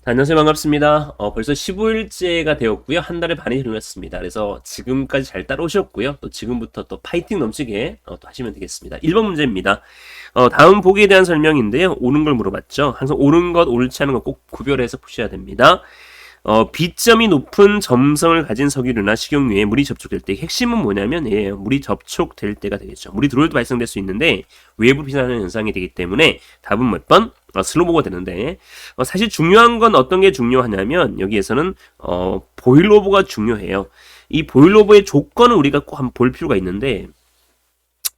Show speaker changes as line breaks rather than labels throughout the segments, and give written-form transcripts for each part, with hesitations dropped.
안녕하세요. 반갑습니다. 벌써 15일째가 되었고요. 한 달의 반이 흘렀습니다. 그래서 지금까지 잘 따라오셨고요. 또 지금부터 또 파이팅 넘치게 또 하시면 되겠습니다. 1번 문제입니다. 다음 보기에 대한 설명인데요. 옳은 걸 물어봤죠. 항상 옳은 것, 옳지 않은 것 꼭 구별해서 푸셔야 됩니다. B점이 높은 점성을 가진 석유류나 식용유에 물이 접촉될 때 핵심은 뭐냐면 물이 접촉될 때가 되겠죠. 물이 들어올 때 발생될 수 있는데 외부 피산하는 현상이 되기 때문에 답은 몇 번? 슬로보가 되는데 사실 중요한 건 어떤 게 중요하냐면 여기에서는 보일러오버가 중요해요. 이 보일러오버의 조건을 우리가 꼭 한번 볼 필요가 있는데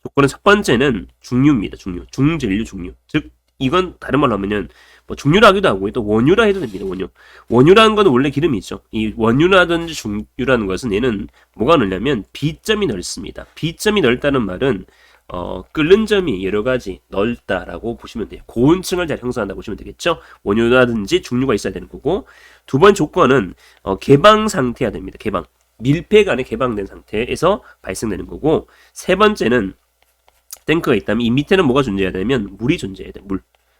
조건은 첫 번째는 중유입니다. 중전류 중유. 즉 이건 다른 말로 하면은 뭐 중유라 하기도 하고 또 원유라 해도 됩니다. 원유라는 건 원래 기름이죠. 이 원유라든지 중유라는 것은 얘는 뭐가 넓냐면 B점이 넓습니다. B점이 넓다는 말은 끓는 점이 여러 가지 넓다라고 보시면 돼요. 고온층을 잘 형성한다고 보시면 되겠죠. 원유라든지 중유가 있어야 되는 거고, 두 번 조건은 개방 상태여야 됩니다. 개방. 밀폐가 안에 개방된 상태에서 발생되는 거고, 세 번째는 탱크가 있다면 이 밑에는 뭐가 존재해야 되냐면 물이 존재해야 돼.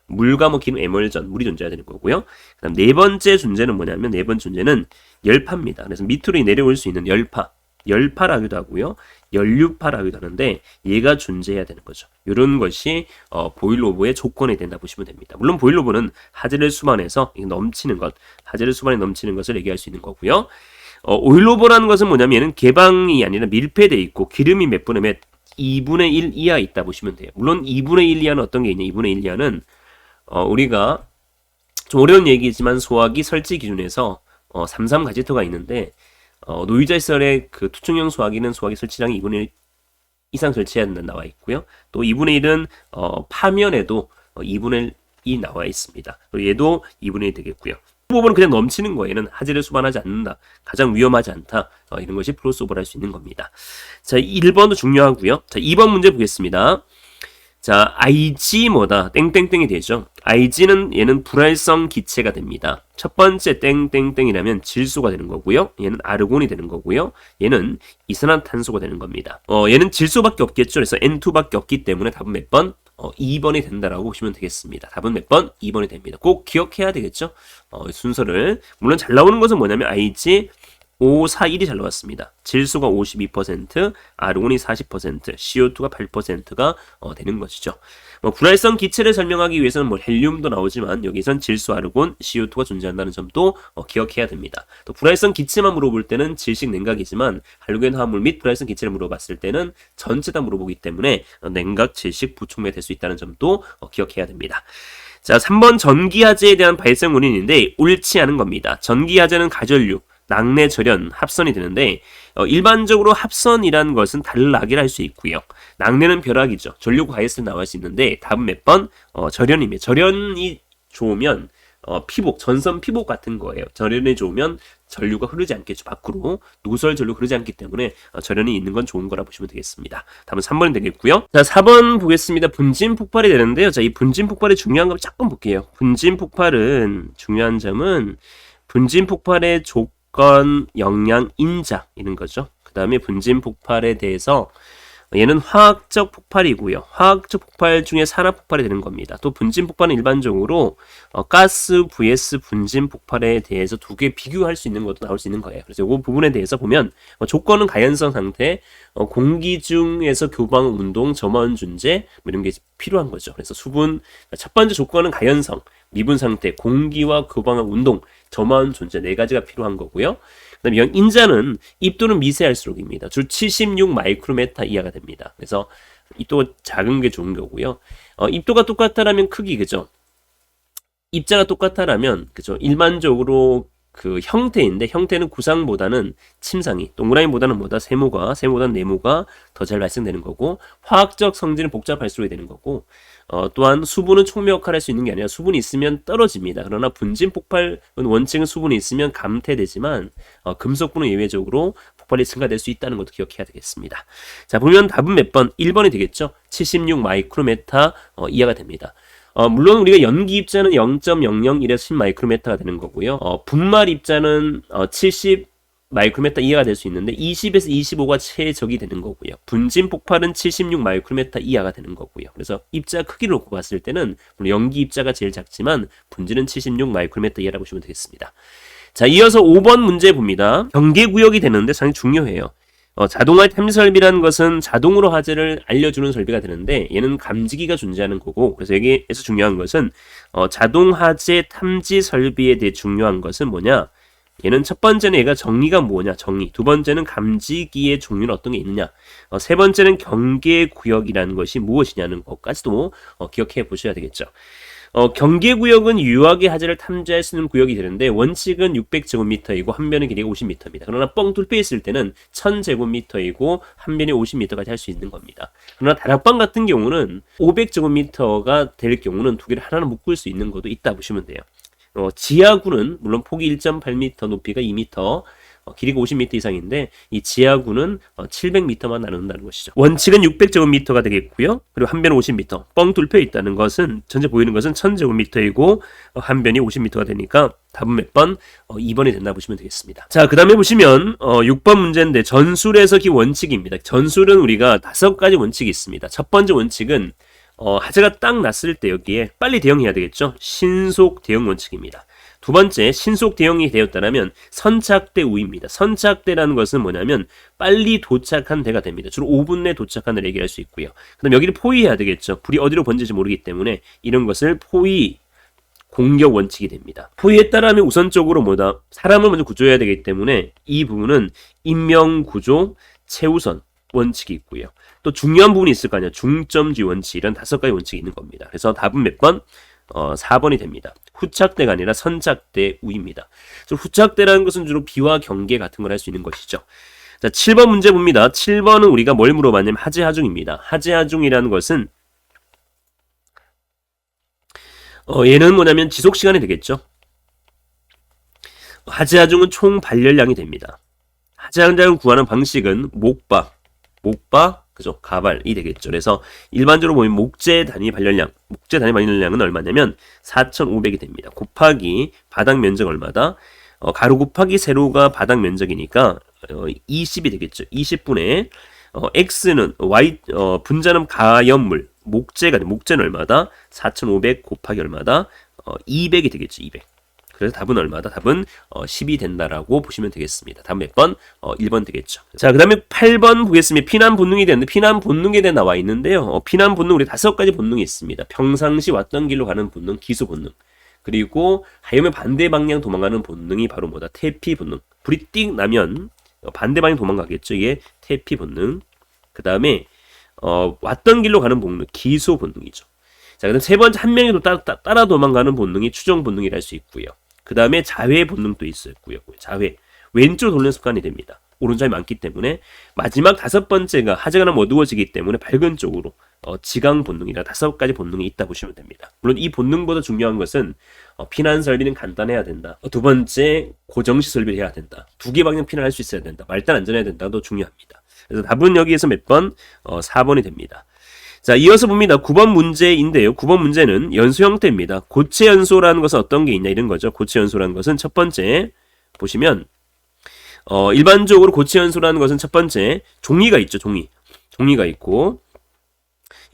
물과 뭐 기름, 에멀전, 물이 존재해야 되는 거고요. 그다음 네 번째 존재는 뭐냐면 네 번째 존재는 열파입니다. 그래서 밑으로 내려올 수 있는 열파라기도 하고요. 연류파라기도 하는데 얘가 존재해야 되는 거죠. 이런 것이 보일러오버의 조건이 된다 보시면 됩니다. 물론 보일러오버는 하재를 수반해서 넘치는 것, 하재를 수반에 넘치는 것을 얘기할 수 있는 거고요. 오일오버라는 것은 뭐냐면 얘는 개방이 아니라 밀폐되어 있고 기름이 몇 분의 몇 2분의 1 이하 있다 보시면 돼요. 물론 2분의 1 이하는 어떤 게 있냐? 2분의 1 이하는 우리가 좀 어려운 얘기지만 소화기 설치 기준에서 33 가제터가 있는데 노유자 시설의 그 투척용 소화기는 소화기 설치량이 2분의 1 이상 설치해야 된다고 나와 있고요. 또 2분의 1은 파면에도 2분의 1이 나와 있습니다. 그리고 얘도 2분의 1 되겠고요. 부분은 그냥 넘치는 거예요. 얘는 하재를 수반하지 않는다. 가장 위험하지 않다. 이런 것이 크로스오버를 할 수 있는 겁니다. 자, 1번도 중요하고요. 자, 2번 문제 보겠습니다. 자, IG 뭐다? 땡땡땡이 되죠. IG는 얘는 불활성 기체가 됩니다. 첫 번째 땡땡땡이라면 질소가 되는 거고요. 얘는 아르곤이 되는 거고요. 얘는 이산화탄소가 되는 겁니다. 얘는 질소밖에 없겠죠. 그래서 N2밖에 없기 때문에 답은 몇 번? 2번이 된다라고 보시면 되겠습니다. 답은 몇 번? 2번이 됩니다. 꼭 기억해야 되겠죠? 순서를. 물론 잘 나오는 것은 뭐냐면 IG 541이 잘 나왔습니다. 질소가 52%, 아르곤이 40%, CO2가 8%가 되는 것이죠. 불활성 기체를 설명하기 위해서는 뭐 헬륨도 나오지만 여기선 질소, 아르곤, CO2가 존재한다는 점도 기억해야 됩니다. 또 불활성 기체만 물어볼 때는 질식 냉각이지만 할로겐 화합물 및 불활성 기체를 물어봤을 때는 전체 다 물어보기 때문에 냉각, 질식, 부촉매 될 수 있다는 점도 기억해야 됩니다. 자, 3번 전기화재에 대한 발생 원인인데 옳지 않은 겁니다. 전기화재는 가전류, 낙내, 절연, 합선이 되는데 일반적으로 합선이라는 것은 단락이라 할 수 있고요. 낙내는 벼락이죠. 전류가 가해서 나올 수 있는데 답은 몇 번? 절연입니다. 절연이 좋으면 피복, 전선 피복 같은 거예요. 절연이 좋으면 전류가 흐르지 않겠죠. 밖으로. 누설 전류 흐르지 않기 때문에 절연이 있는 건 좋은 거라 보시면 되겠습니다. 답은 3번이 되겠고요. 자, 4번 보겠습니다. 분진 폭발이 되는데요. 자, 이 분진 폭발의 중요한 걸 조금 볼게요. 분진 폭발은 중요한 점은 분진 폭발의 조건, 영향, 인자 이런 거죠. 그 다음에 분진 폭발에 대해서 얘는 화학적 폭발이고요. 화학적 폭발 중에 산화 폭발이 되는 겁니다. 또 분진 폭발은 일반적으로 가스 vs 분진 폭발에 대해서 두 개 비교할 수 있는 것도 나올 수 있는 거예요. 그래서 이 부분에 대해서 보면 조건은 가연성 상태, 공기 중에서 교방 운동, 점원 존재 뭐 이런 게 필요한 거죠. 그래서 수분 첫 번째 조건은 가연성, 미분 상태, 공기와 교방한 운동, 점원 존재 네 가지가 필요한 거고요. 그다음에 인자는 입도는 미세할수록입니다. 주 76 마이크로메타 이하가 됩니다. 그래서 입도가 작은 게 좋은 거고요. 입도가 똑같다라면 크기 그죠? 입자가 똑같다라면 그죠? 일반적으로 그 형태인데 형태는 구상보다는 침상이 동그라미보다는 뭐다 세모보다는 네모가 더 잘 발생되는 거고 화학적 성질은 복잡할수록 되는 거고 또한 수분은 촉매 역할을 할 수 있는 게 아니라 수분이 있으면 떨어집니다. 그러나 분진 폭발 원칙은 수분이 있으면 감퇴되지만 금속분은 예외적으로 폭발이 증가될 수 있다는 것도 기억해야 되겠습니다. 자, 보면 답은 몇 번? 1번이 되겠죠. 76 마이크로메타 이하가 됩니다. 물론 우리가 연기 입자는 0.001에서 10 마이크로메타가 되는 거고요. 분말 입자는 70 마이크로미터 이하가 될 수 있는데 20에서 25가 최적이 되는 거고요. 분진 폭발은 76 마이크로미터 이하가 되는 거고요. 그래서 입자 크기를 놓고 봤을 때는 물론 연기 입자가 제일 작지만 분진은 76 마이크로미터 이하라고 보시면 되겠습니다. 자, 이어서 5번 문제 봅니다. 경계구역이 되는데 상당히 중요해요. 자동화 탐지 설비라는 것은 자동으로 화재를 알려주는 설비가 되는데 얘는 감지기가 존재하는 거고, 그래서 여기에서 중요한 것은 자동 화재 탐지 설비에 대해 중요한 것은 뭐냐? 얘는 첫 번째는 얘가 정의가 뭐냐, 정의. 두 번째는 감지기의 종류는 어떤 게 있느냐. 세 번째는 경계구역이라는 것이 무엇이냐는 것까지도 기억해 보셔야 되겠죠. 경계구역은 유효하게 화재를 탐지할 수 있는 구역이 되는데 원칙은 600제곱미터이고 한 변의 길이가 50m입니다. 그러나 뻥 뚫려 있을 때는 1000제곱미터이고 한 변이 50m까지 할 수 있는 겁니다. 그러나 다락방 같은 경우는 500제곱미터가 될 경우는 두 개를 하나로 묶을 수 있는 것도 있다 보시면 돼요. 지하구는 물론 폭이 1.8m, 높이가 2m, 길이가 50m 이상인데 이 지하구는 700m만 나눈다는 것이죠. 원칙은 600제곱미터가 되겠고요. 그리고 한 변은 50m. 뻥 뚫려 있다는 것은 전체 보이는 것은 1000제곱미터이고 한 변이 50m가 되니까 답은 몇 번? 2번이 된다 보시면 되겠습니다. 자, 그 다음에 보시면 6번 문제인데 전술해석이 원칙입니다. 전술은 우리가 5가지 원칙이 있습니다. 첫 번째 원칙은 화재가 딱 났을 때 여기에 빨리 대응해야 되겠죠. 신속 대응 원칙입니다. 두 번째, 신속 대응이 되었다면 선착대 우위입니다. 선착대라는 것은 뭐냐면 빨리 도착한 대가 됩니다. 주로 5분 내에 도착한 데를 얘기할 수 있고요. 그 다음 여기를 포위해야 되겠죠. 불이 어디로 번질지 모르기 때문에 이런 것을 포위 공격 원칙이 됩니다. 포위했다라면 우선적으로 뭐다? 사람을 먼저 구조해야 되기 때문에 이 부분은 인명구조 최우선 원칙이 있고요. 또 중요한 부분이 있을 거 아니에요. 중점주의 원칙, 이런 5가지 원칙이 있는 겁니다. 그래서 답은 몇 번? 4번이 됩니다. 후착대가 아니라 선착대 우입니다. 후착대라는 것은 주로 비와 경계 같은 걸 할 수 있는 것이죠. 자, 7번 문제 봅니다. 7번은 우리가 뭘 물어봤냐면 하재하중입니다. 하재하중이라는 것은 얘는 뭐냐면 지속시간이 되겠죠. 하재하중은 총 발열량이 됩니다. 하재하중을 구하는 방식은 목바, 그죠? 가발이 되겠죠. 그래서 일반적으로 보면 목재 단위 발열량은 얼마냐면 4,500이 됩니다. 곱하기 바닥 면적 얼마다? 가로 곱하기 세로가 바닥 면적이니까 20이 되겠죠. 20분의 x는 y 분자는 가연물 목재는 얼마다? 4,500 곱하기 얼마다? 200이 되겠죠. 200. 그래서 답은 얼마다? 답은 10이 된다라고 보시면 되겠습니다. 답은 몇 번? 1번 되겠죠. 자, 그 다음에 8번 보겠습니다. 피난 본능이 되는데 피난 본능에 대해 나와 있는데요. 피난 본능 우리 5가지 본능이 있습니다. 평상시 왔던 길로 가는 본능, 기수 본능. 그리고 하염의 반대 방향 도망가는 본능이 바로 뭐다? 태피 본능. 불이 띡 나면 반대 방향 도망가겠죠. 이게 태피 본능. 그 다음에 왔던 길로 가는 본능, 기소 본능이죠. 자, 그다음 세 번째 한 명이 따라 도망가는 본능이 추정 본능이라 할 수 있고요. 그 다음에 자회 본능도 있었고요. 자회. 왼쪽으로 돌리는 습관이 됩니다. 오른쪽이 많기 때문에. 마지막 5번째가 하재가 나면 어두워지기 때문에 밝은 쪽으로 지강 본능이라 5가지 본능이 있다 보시면 됩니다. 물론 이 본능보다 중요한 것은 피난 설비는 간단해야 된다. 두 번째, 고정시 설비를 해야 된다. 2개 방향 피난할 수 있어야 된다. 말단 안전해야 된다도 중요합니다. 그래서 답은 여기에서 몇 번? 4번이 됩니다. 자, 이어서 봅니다. 9번 문제인데요. 9번 문제는 연소 형태입니다. 고체 연소라는 것은 어떤 게 있냐 이런 거죠. 고체 연소라는 것은 첫 번째 보시면 일반적으로 고체 연소라는 것은 첫 번째 종이가 있죠. 종이가 있고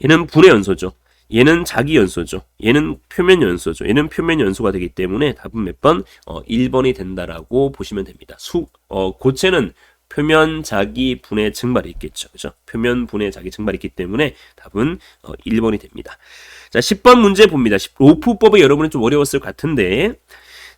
얘는 분해 연소죠. 얘는 자기 연소죠. 얘는 표면 연소죠. 얘는 표면 연소가 되기 때문에 답은 몇 번? 1번이 된다라고 보시면 됩니다. 고체는 표면 자기 분해 증발이 있겠죠. 그죠? 표면 분해 자기 증발이 있기 때문에 답은 1번이 됩니다. 자, 10번 문제 봅니다. 로프법이 여러분은 좀 어려웠을 것 같은데.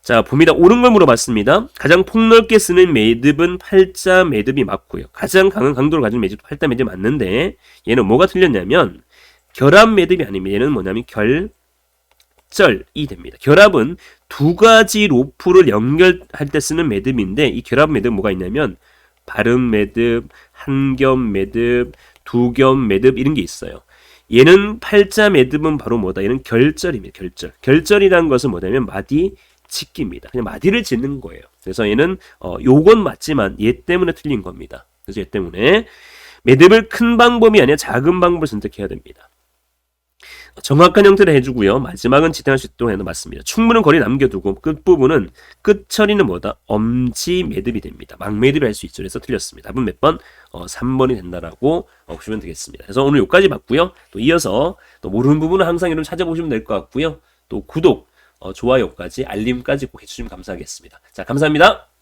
자, 봅니다. 옳은 걸 물어봤습니다. 가장 폭넓게 쓰는 매듭은 팔자 매듭이 맞고요. 가장 강한 강도를 가진 매듭 팔자 매듭이 맞는데 얘는 뭐가 틀렸냐면 결합 매듭이 아닙니다. 얘는 뭐냐면 결절이 됩니다. 결합은 2가지 로프를 연결할 때 쓰는 매듭인데 이 결합 매듭 뭐가 있냐면 바름 매듭, 한겹 매듭, 두겹 매듭 이런 게 있어요. 얘는 팔자 매듭은 바로 뭐다? 얘는 결절입니다. 결절이라는 것은 뭐냐면 마디 짓기입니다. 그냥 마디를 짓는 거예요. 그래서 얘는 요건 맞지만 얘 때문에 틀린 겁니다. 그래서 얘 때문에 매듭을 큰 방법이 아니라 작은 방법을 선택해야 됩니다. 정확한 형태를 해주고요. 마지막은 지탱할 수 있도록 해는 맞습니다. 충분한 거리 남겨두고 끝부분은 끝 처리는 뭐다? 엄지 매듭이 됩니다. 막 매듭을 할 수 있죠. 그래서 틀렸습니다. 답은 몇 번? 3번이 된다라고 보시면 되겠습니다. 그래서 오늘 여기까지 봤고요. 또 이어서 또 모르는 부분은 항상 여러분 찾아보시면 될 것 같고요. 또 구독, 좋아요까지 알림까지 꼭 해주시면 감사하겠습니다. 자, 감사합니다.